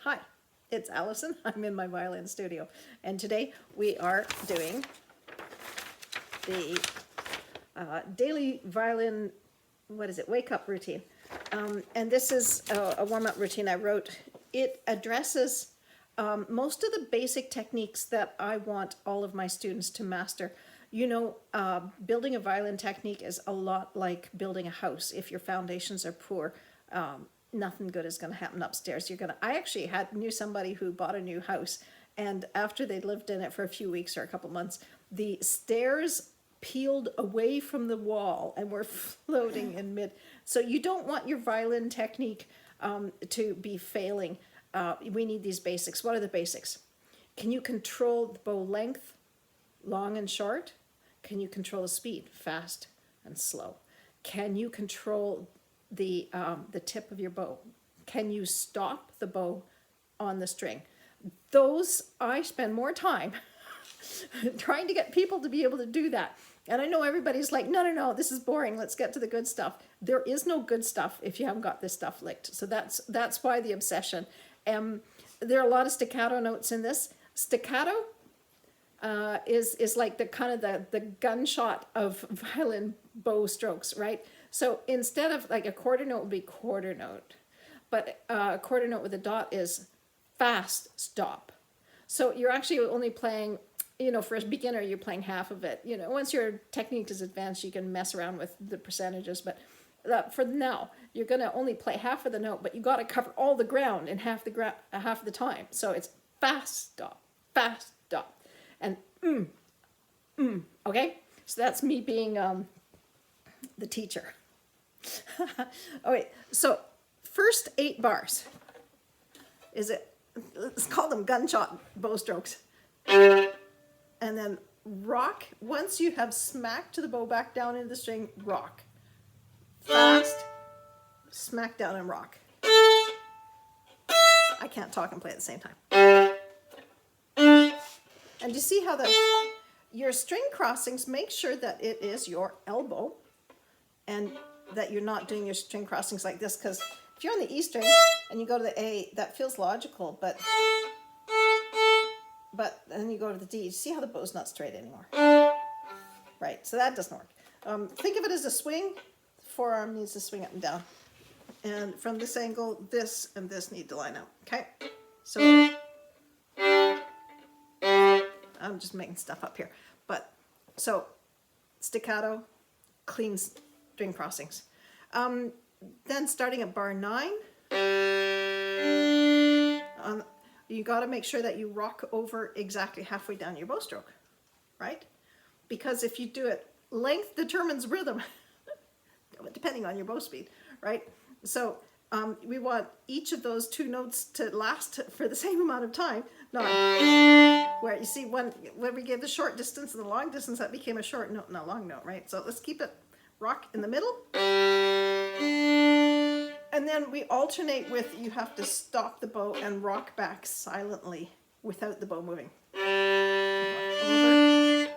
Hi, it's Allison. I'm in my violin studio, and today we are doing the daily violin, wake up routine. And this is a warm-up routine I wrote. It addresses most of the basic techniques that I want all of my students to master. You know, building a violin technique is a lot like building a house. If your foundations are poor, nothing good is going to happen upstairs. I actually knew somebody who bought a new house, and after they'd lived in it for a few weeks or a couple months, the stairs peeled away from the wall and were floating in mid. So you don't want your violin technique to be failing. We need these basics. What are the basics? Can you control the bow length, long and short? Can you control the speed, fast and slow? Can you control the tip of your bow? Can you stop the bow on the string? Those, I spend more time trying to get people to be able to do that. And I know everybody's like, no, this is boring. Let's get to the good stuff. There is no good stuff if you haven't got this stuff licked. So that's why the obsession. There are a lot of staccato notes in this. Staccato is like the gunshot of violin bow strokes, right? So instead of like a quarter note would be quarter note, but a quarter note with a dot is fast stop. So you're actually only playing, you know, for a beginner, you're playing half of it. You know, once your technique is advanced, you can mess around with the percentages, but for now, you're going to only play half of the note, but you got to cover all the ground in half the time. So it's fast stop, and okay? So that's me being the teacher. Okay, so first 8 bars let's call them gunshot bow strokes. And then rock, once you have smacked the bow back down into the string, rock. Fast, smack down and rock. I can't talk and play at the same time. And you see how your string crossings, make sure that it is your elbow and that you're not doing your string crossings like this, because if you're on the E string and you go to the A, that feels logical, but then you go to the D, you see how the bow's not straight anymore. Right, so that doesn't work. Think of it as a swing. The forearm needs to swing up and down. And from this angle, this and this need to line up, okay? So I'm just making stuff up here. But, so, staccato, clean string crossings. Then starting at bar 9, you got to make sure that you rock over exactly halfway down your bow stroke, right? Because if you do it, length determines rhythm, depending on your bow speed, right? So we want each of those 2 notes to last for the same amount of time, not where you see when we gave the short distance and the long distance, that became a short note and a long note, right? So let's keep it rock in the middle. And then we alternate with, you have to stop the bow and rock back silently without the bow moving. Over.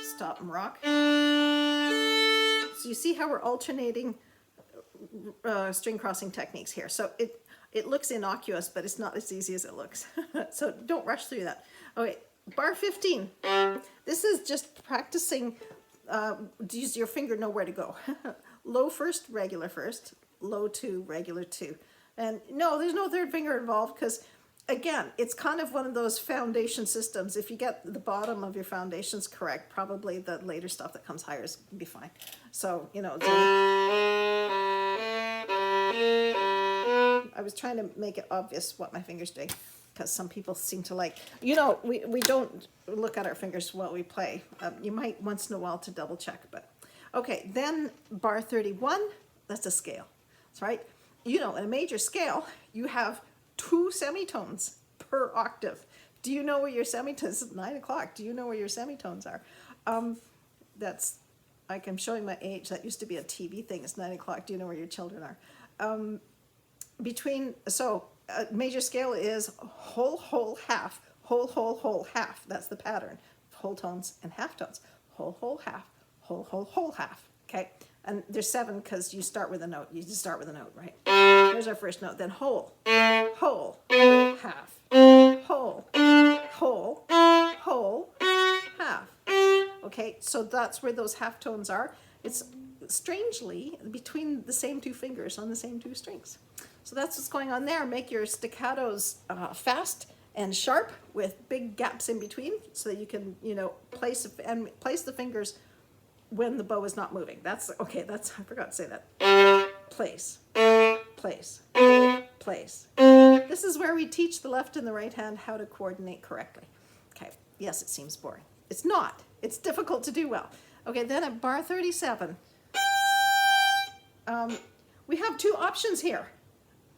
Stop and rock. So you see how we're alternating string crossing techniques here. So it looks innocuous, but it's not as easy as it looks. So don't rush through that. Okay, bar 15. This is just practicing. Does your finger know where to go? Low first, regular first, low 2, regular 2. And no, there's no third finger involved because, again, it's kind of one of those foundation systems. If you get the bottom of your foundations correct, probably the later stuff that comes higher is be fine. So, you know, I was trying to make it obvious what my finger's doing, because some people seem to like, you know, we don't look at our fingers while we play. You might once in a while to double check, but okay. Then bar 31, that's a scale. That's right. You know, in a major scale, you have 2 semitones per octave. Do you know where your semitones? It's 9 o'clock. Do you know where your semitones are? That's like, I'm showing my age. That used to be a TV thing. It's 9 o'clock. Do you know where your children are? Major scale is whole, half, whole, half. That's the pattern. Whole tones and half tones. Whole, half, whole, half. Okay, and there's 7 because you start with a note. You just start with a note, right? There's our first note. Then whole, whole, half, whole, whole, whole, half. Okay, so that's where those half tones are. It's strangely between the same 2 fingers on the same 2 strings. So that's what's going on there. Make your staccatos fast and sharp with big gaps in between so that you can, place the fingers when the bow is not moving. That's okay. That's, I forgot to say that. Place, place, place. This is where we teach the left and the right hand how to coordinate correctly. Okay. Yes, it seems boring. It's not. It's difficult to do well. Okay. Then at bar 37, we have 2 options here.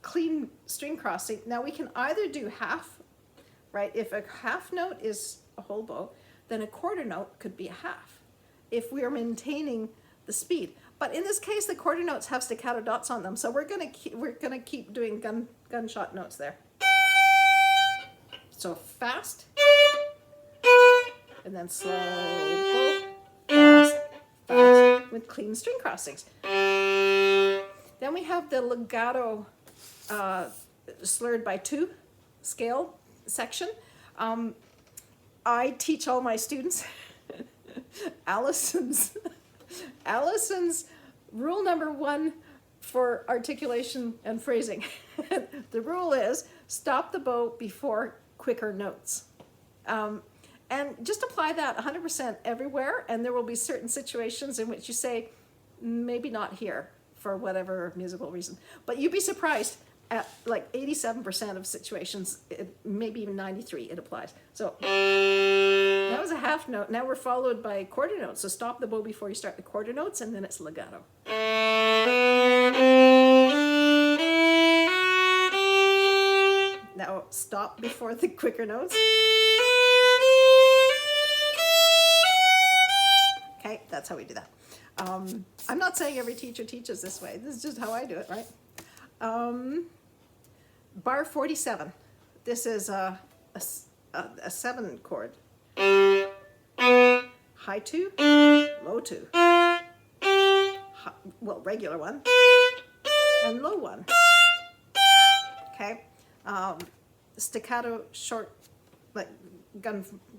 Clean string crossing. Now we can either do half, right? If a half note is a whole bow, then a quarter note could be a half if we are maintaining the speed. But in this case, the quarter notes have staccato dots on them, so we're gonna keep doing gunshot notes there. So fast, and then slow bow, fast, fast, with clean string crossings. Then we have the legato slurred by 2 scale section. I teach all my students Allison's rule number 1 for articulation and phrasing. The rule is stop the bow before quicker notes. And just apply that 100% everywhere, and there will be certain situations in which you say, maybe not here for whatever musical reason. But you'd be surprised at like 87% of situations, maybe even 93, it applies. So that was a half note. Now we're followed by quarter notes. So stop the bow before you start the quarter notes, and then it's legato. Now stop before the quicker notes. Okay, that's how we do that. I'm not saying every teacher teaches this way. This is just how I do it, right? Bar 47. This is a 7 chord. High 2, low 2. Well, regular 1 and low 1. Okay. Staccato short, like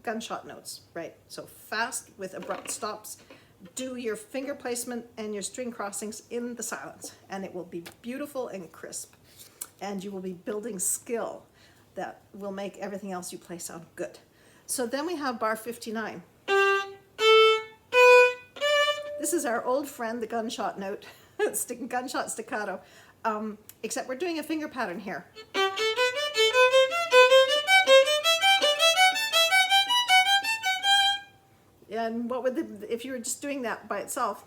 gunshot notes, right? So fast with abrupt stops. Do your finger placement and your string crossings in the silence, and it will be beautiful and crisp. And you will be building skill that will make everything else you play sound good. So then we have bar 59. This is our old friend, the gunshot note, gunshot staccato, except we're doing a finger pattern here. And what would if you were just doing that by itself?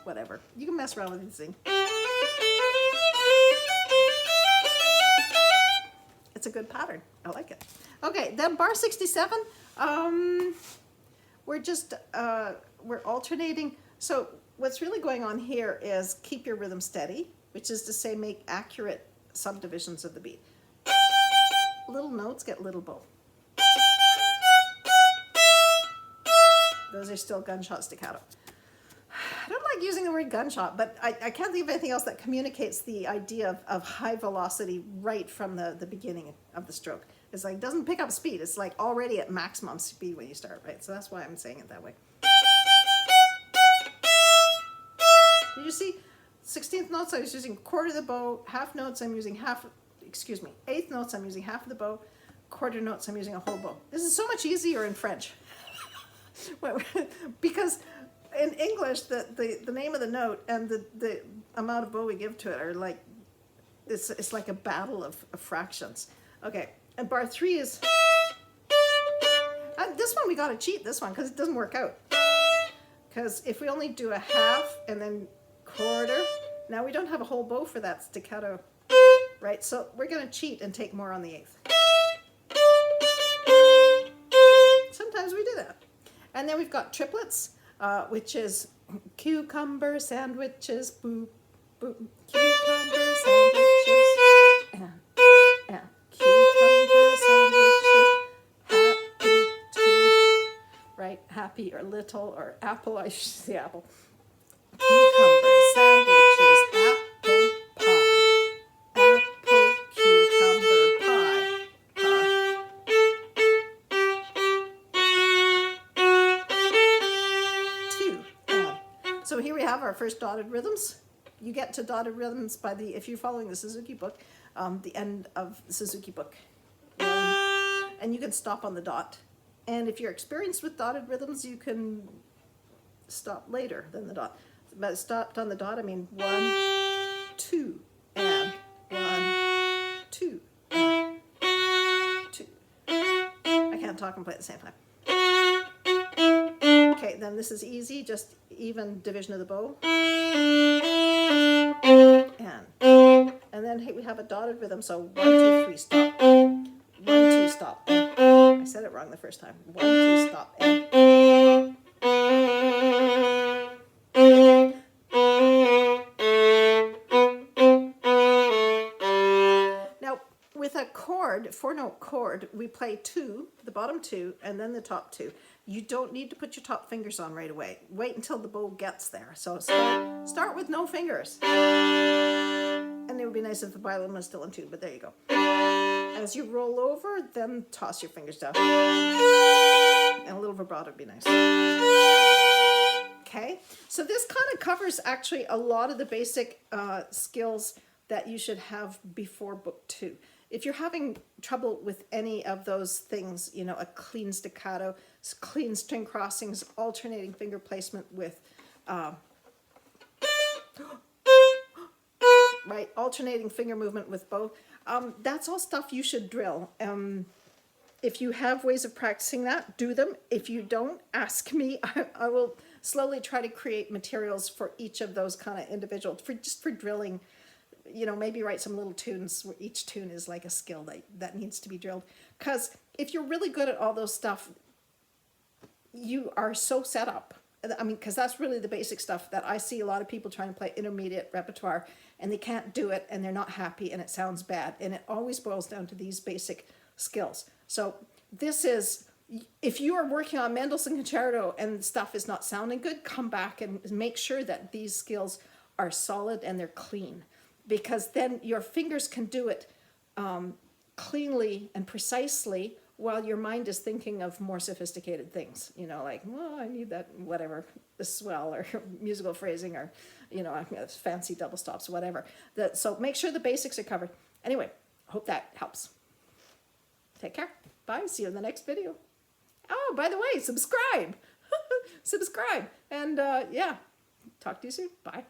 Whatever. You can mess around with this thing. It's a good pattern. I like it. Okay, then bar 67, we're alternating. So what's really going on here is keep your rhythm steady, which is to say make accurate subdivisions of the beat. Little notes get little bow. Those are still gunshot staccato. I don't like using the word gunshot, but I can't think of anything else that communicates the idea of high velocity right from the beginning of the stroke. It's like, it doesn't pick up speed. It's like already at maximum speed when you start, right? So that's why I'm saying it that way. Did you see? 16th notes, I was using quarter of the bow. Half notes, I'm using eighth notes, I'm using half of the bow. Quarter notes, I'm using a whole bow. This is so much easier in French. Because in English, the name of the note and the amount of bow we give to it are like, it's like a battle of fractions. Okay, and bar 3 is, this one we gotta cheat this one because it doesn't work out. Because if we only do a half and then quarter, now we don't have a whole bow for that staccato, right? So we're gonna cheat and take more on the 8th. Sometimes we do that. And then we've got triplets, which is cucumber sandwiches, boop, boop, cucumber sandwiches, and cucumber sandwiches, happy to happy or little or apple. I should say apple. Cucumber, sandwiches, apple pie. Apple, cucumber, pie. Pie. Two. So here we have our first dotted rhythms. You get to dotted rhythms by the, if you're following the Suzuki book, the end of the Suzuki book. And you can stop on the dot. And if you're experienced with dotted rhythms, you can stop later than the dot. But stopped on the dot, I mean 1, 2, and 1, 2, and 2. I can't talk and play at the same time. Okay, then this is easy, just even division of the bow. And then hey, we have a dotted rhythm, so 1, 2, 3, stop. 1, 2, stop. I said it wrong the first time. 1, 2, stop. Now, with a chord, 4-note chord, we play 2, the bottom 2, and then the top 2. You don't need to put your top fingers on right away. Wait until the bow gets there. So start with no fingers. And it would be nice if the violin was still in tune, but there you go. As you roll over, then toss your fingers down. And a little vibrato would be nice. Okay, so this kind of covers actually a lot of the basic skills that you should have before book 2. If you're having trouble with any of those things, you know, a clean staccato, clean string crossings, alternating finger placement with right, alternating finger movement with bow. That's all stuff you should drill. If you have ways of practicing that, do them. If you don't, ask me. I will slowly try to create materials for each of those kind of individual, just for drilling. You know, maybe write some little tunes where each tune is like a skill that needs to be drilled. Because if you're really good at all those stuff, you are so set up. I mean, because that's really the basic stuff that I see a lot of people trying to play intermediate repertoire and they can't do it and they're not happy and it sounds bad. And it always boils down to these basic skills. So this is, if you are working on Mendelssohn Concerto and stuff is not sounding good, come back and make sure that these skills are solid and they're clean. Because then your fingers can do it cleanly and precisely while your mind is thinking of more sophisticated things. You know, like, well, I need that, whatever, the swell or musical phrasing or, you know, fancy double stops, whatever. So make sure the basics are covered. Anyway, hope that helps. Take care. Bye. See you in the next video. Oh, by the way, subscribe. Subscribe. And yeah, talk to you soon. Bye.